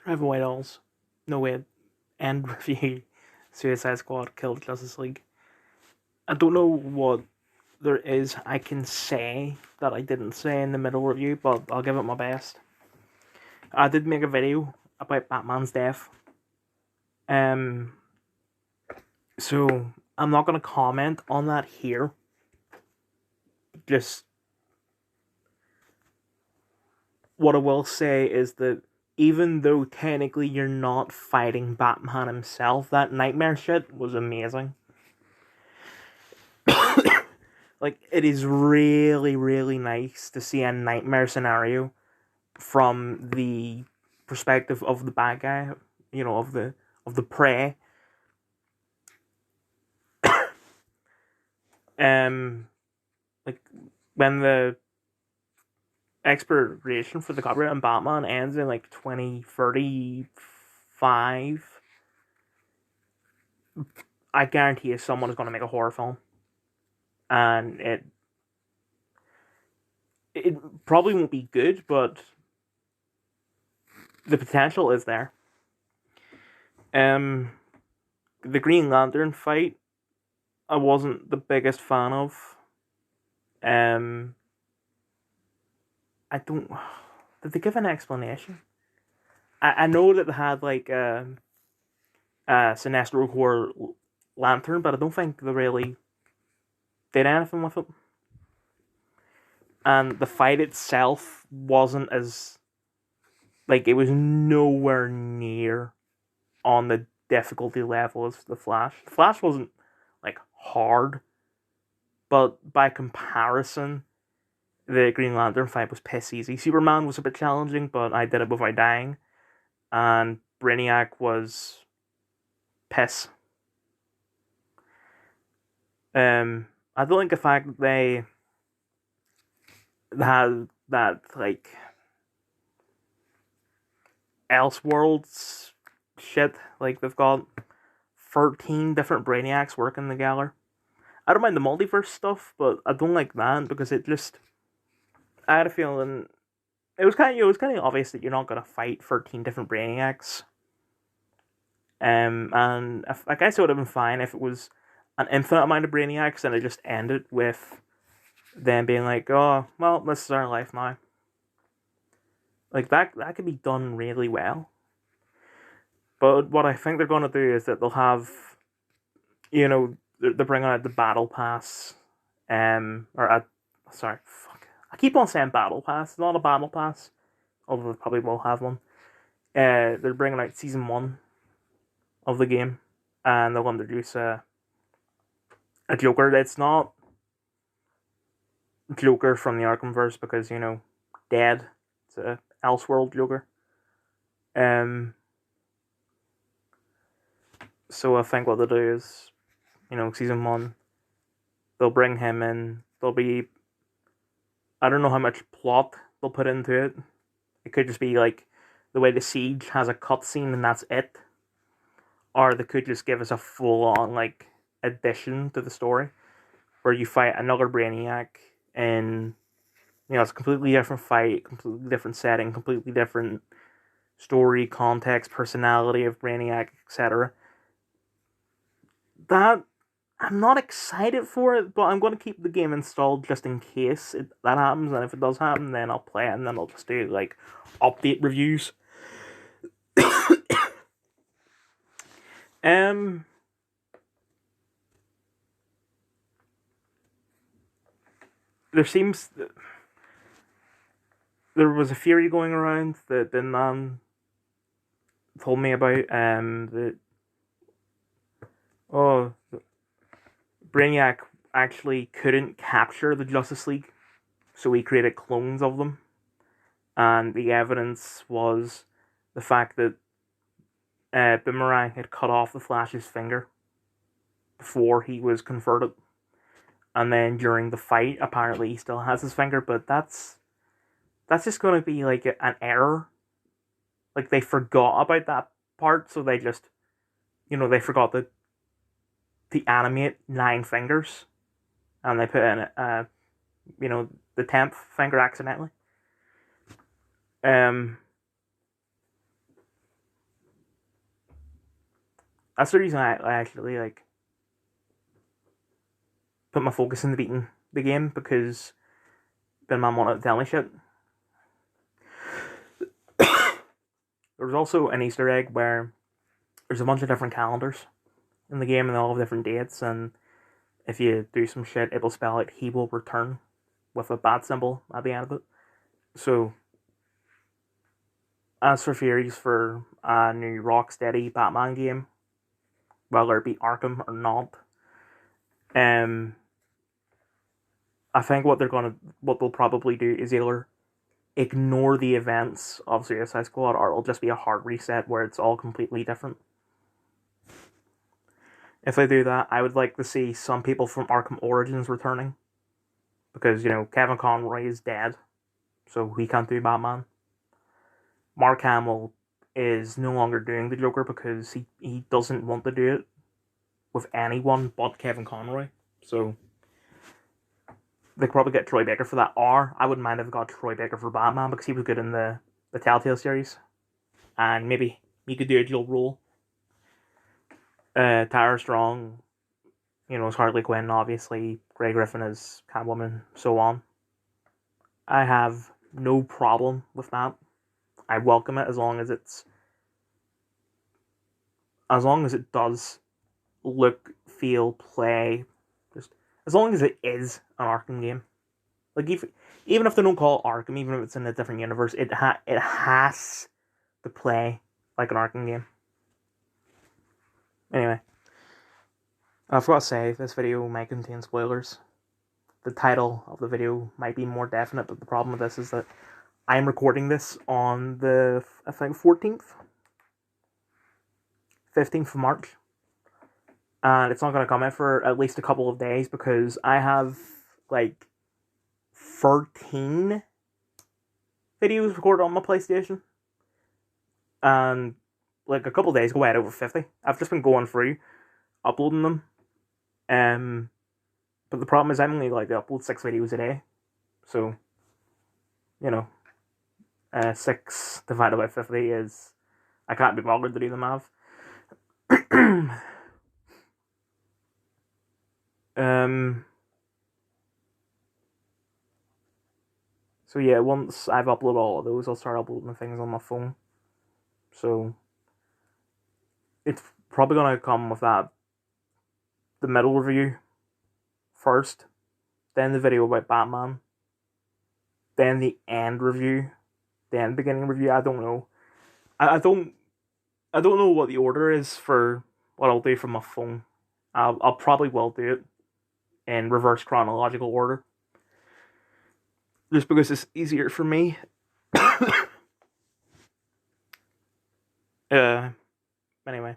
Rival White Owls. No way. End review. Suicide Squad killed Justice League. I don't know what there is I can say that I didn't say in the middle review, but I'll give it my best. I did make a video about Batman's death. So I'm not gonna comment on that here. Just what I will say is that even though technically you're not fighting Batman himself, that nightmare shit was amazing. Like, it is really, really nice to see a nightmare scenario from the perspective of the bad guy, of the prey. Like, when the expiration for the copyright on Batman ends in like 2035, I guarantee you someone is going to make a horror film, and it probably won't be good, but the potential is there. The Green Lantern fight, I wasn't the biggest fan of. I don't. Did they give an explanation? I know that they had like a Sinestro Corps lantern, but I don't think they really did anything with it. And the fight itself wasn't as, like, it was nowhere near on the difficulty level as the Flash. The Flash wasn't like hard, but by comparison, the Green Lantern fight was piss easy. Superman was a bit challenging, but I did it without dying. And Brainiac was piss. I don't like the fact that they had that, like, Elseworlds shit. Like, they've got 13 different Brainiacs working together. I don't mind the multiverse stuff, but I don't like that because it just, I had a feeling it was kind of obvious that you're not gonna fight 13 different Brainiacs. And I guess it would have been fine if it was an infinite amount of Brainiacs and it just ended with them being like, oh, well, this is our life now. Like, that could be done really well. But what I think they're going to do is that they'll have, they're bringing out the Battle Pass, sorry, fuck. I keep on saying Battle Pass. It's not a Battle Pass, although they probably will have one. They're bringing out Season 1 of the game, and they'll introduce a Joker that's not Joker from the Arkhamverse because, dead. It's a Elseworld Joker. So I think what they'll do is, Season 1, they'll bring him in. There'll be, I don't know how much plot they'll put into it. It could just be like the way the Siege has a cutscene and that's it. Or they could just give us a full-on, like, addition to the story where you fight another Brainiac and, it's a completely different fight, completely different setting, completely different story, context, personality of Brainiac, etc. That, I'm not excited for it, but I'm going to keep the game installed just in case that happens, and if it does happen, then I'll play it, and then I'll just do, like, update reviews. There was a theory going around that the man told me about, that, Brainiac actually couldn't capture the Justice League, so he created clones of them. And the evidence was the fact that Boomerang had cut off the Flash's finger before he was converted. And then during the fight, apparently he still has his finger, but that's just going to be like an error. Like, they forgot about that part, so they just, they forgot to animate 9 fingers, and they put in, the 10th finger accidentally. That's the reason I actually like put my focus into beating the game, because Ben Man wanted to tell me shit. There was also an Easter egg where there's a bunch of different calendars in the game, and they all have different dates, and if you do some shit, it will spell out "he will return" with a bat symbol at the end of it. So, as for theories for a new Rocksteady Batman game, whether it be Arkham or not, I think what they'll probably do is either ignore the events of Suicide Squad, or it'll just be a hard reset where it's all completely different. If they do that, I would like to see some people from Arkham Origins returning, because, Kevin Conroy is dead, so he can't do Batman. Mark Hamill is no longer doing the Joker because he doesn't want to do it with anyone but Kevin Conroy. So they could probably get Troy Baker for that, or I wouldn't mind if they got Troy Baker for Batman, because he was good in the Telltale series, and maybe he could do a dual role. Tara Strong, is Harley Quinn, obviously. Grey Griffin is Catwoman, so on. I have no problem with that. I welcome it as long as it does look, feel, play, just as long as it is an Arkham game. Like, even if they don't call it Arkham, even if it's in a different universe, it has to play like an Arkham game. Anyway, I forgot to say, this video might contain spoilers. The title of the video might be more definite, but the problem with this is that I'm recording this on the, I think, 15th of March. And it's not going to come out for at least a couple of days, because I have, 13 videos recorded on my PlayStation. And, a couple of days ago, I had over 50. I've just been going through, uploading them. But the problem is I'm only, upload 6 videos a day. So, 6 divided by 50 is... I can't be bothered to do the math. So yeah, once I've uploaded all of those, I'll start uploading things on my phone. So it's probably gonna come with that, the middle review first, then the video about Batman, then the end review, then beginning review. I don't know. I don't know what the order is for what I'll do from my phone. I'll probably will do it in reverse chronological order, just because it's easier for me. Anyway,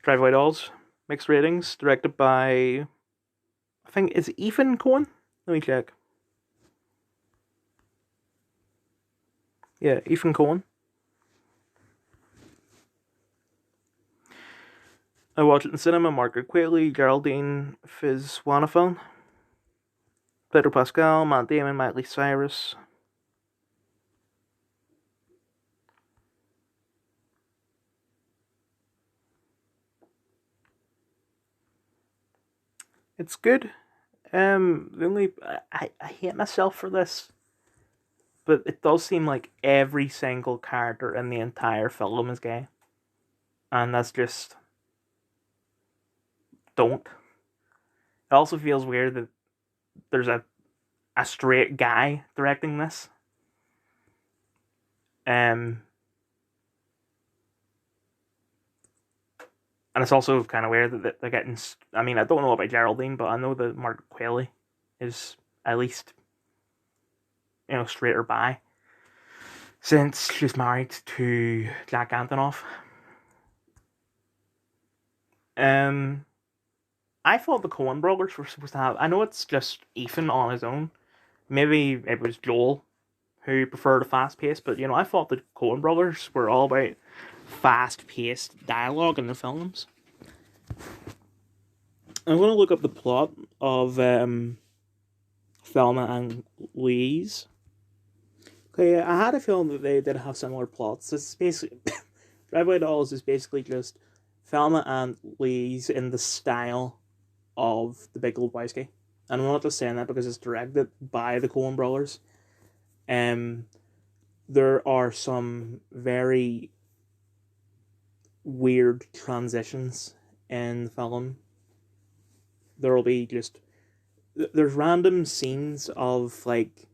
Driveway Dolls, mixed ratings, directed by, I think, is Ethan Coen? Let me check. Yeah, Ethan Coen. I watched it in cinema. Margaret Qualley, Geraldine Fitzwaterman, Pedro Pascal, Matt Damon, Miley Cyrus. It's good. I hate myself for this, but it does seem like every single character in the entire film is gay, and that's just, don't. It also feels weird that there's a straight guy directing this. And it's also kind of weird that they're getting... I mean, I don't know about Geraldine, but I know that Margaret Qualley is at least, straight or bi, since she's married to Jack Antonoff. I thought the Coen brothers were supposed to have... I know it's just Ethan on his own. Maybe it was Joel who preferred a fast pace, but, I thought the Coen brothers were all about fast-paced dialogue in the films. I'm going to look up the plot of Thelma and Louise. Okay, I had a feeling that they did have similar plots. It's basically... Driveway Dolls is basically just Thelma and Louise in the style of The Big Lebowski. And I'm not just saying that because it's directed by the Coen brothers. There are some very weird transitions in the film. There'll be just there's random scenes of like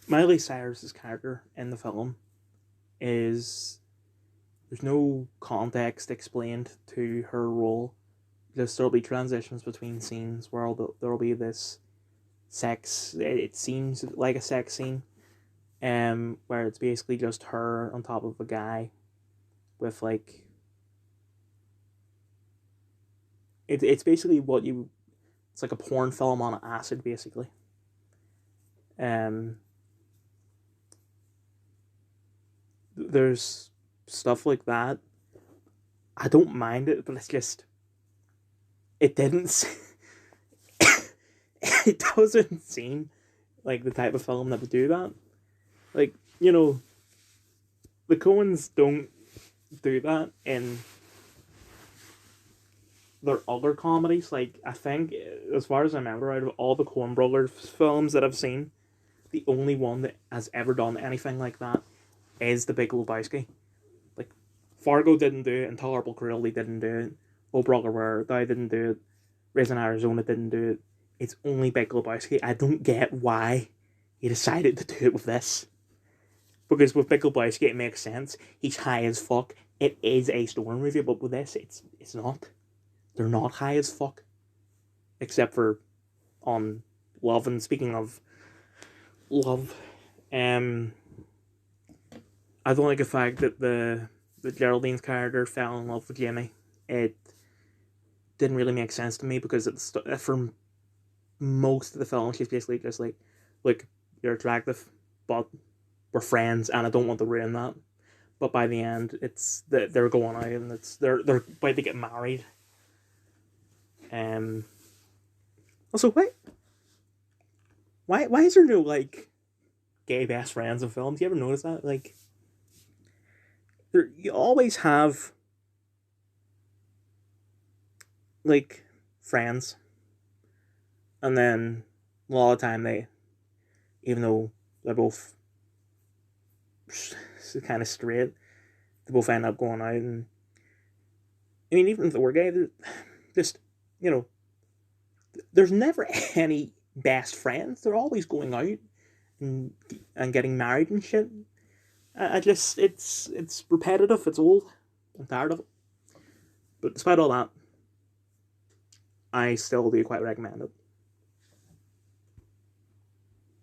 Miley Cyrus's character in the film is there's no context explained to her role. Just there'll be transitions between scenes where there'll be this sex. It seems like a sex scene, where it's basically just her on top of a guy, with like it's basically it's like a porn film on acid basically. Um, there's stuff like that. I don't mind it, but it's just it didn't. It doesn't seem like the type of film that would do that. Like, you know, the Coens don't do that in their other comedies. Like, I think, as far as I remember, out of all the Coen Brothers films that I've seen, the only one that has ever done anything like that is The Big Lebowski. Like, Fargo didn't do it, Intolerable Cruelty didn't do it, Oh Brother Where Art Thou didn't do it, Raising Arizona didn't do it. It's only Big Lebowski. I don't get why he decided to do it with this. Because with Big Lebowski, it makes sense. He's high as fuck. It is a storm movie, but with this, it's not. They're not high as fuck. Except for on Love. And speaking of love, I don't like the fact that the Geraldine's character fell in love with Jimmy. It didn't really make sense to me because it's for most of the film she's basically just like, look, you're attractive, but we're friends, and I don't want to ruin that. But by the end, it's they're going out and they're about to get married. Also, why is there no like gay best friends in films? You ever notice that? Like, you always have like friends, and then a lot of the time even though they're both kind of straight, they both end up going out. And I mean, even if they were gay, just, you know, there's never any best friends. They're always going out and getting married and shit. I just it's repetitive. It's old. I'm tired of it. But despite all that, I still do quite recommend it.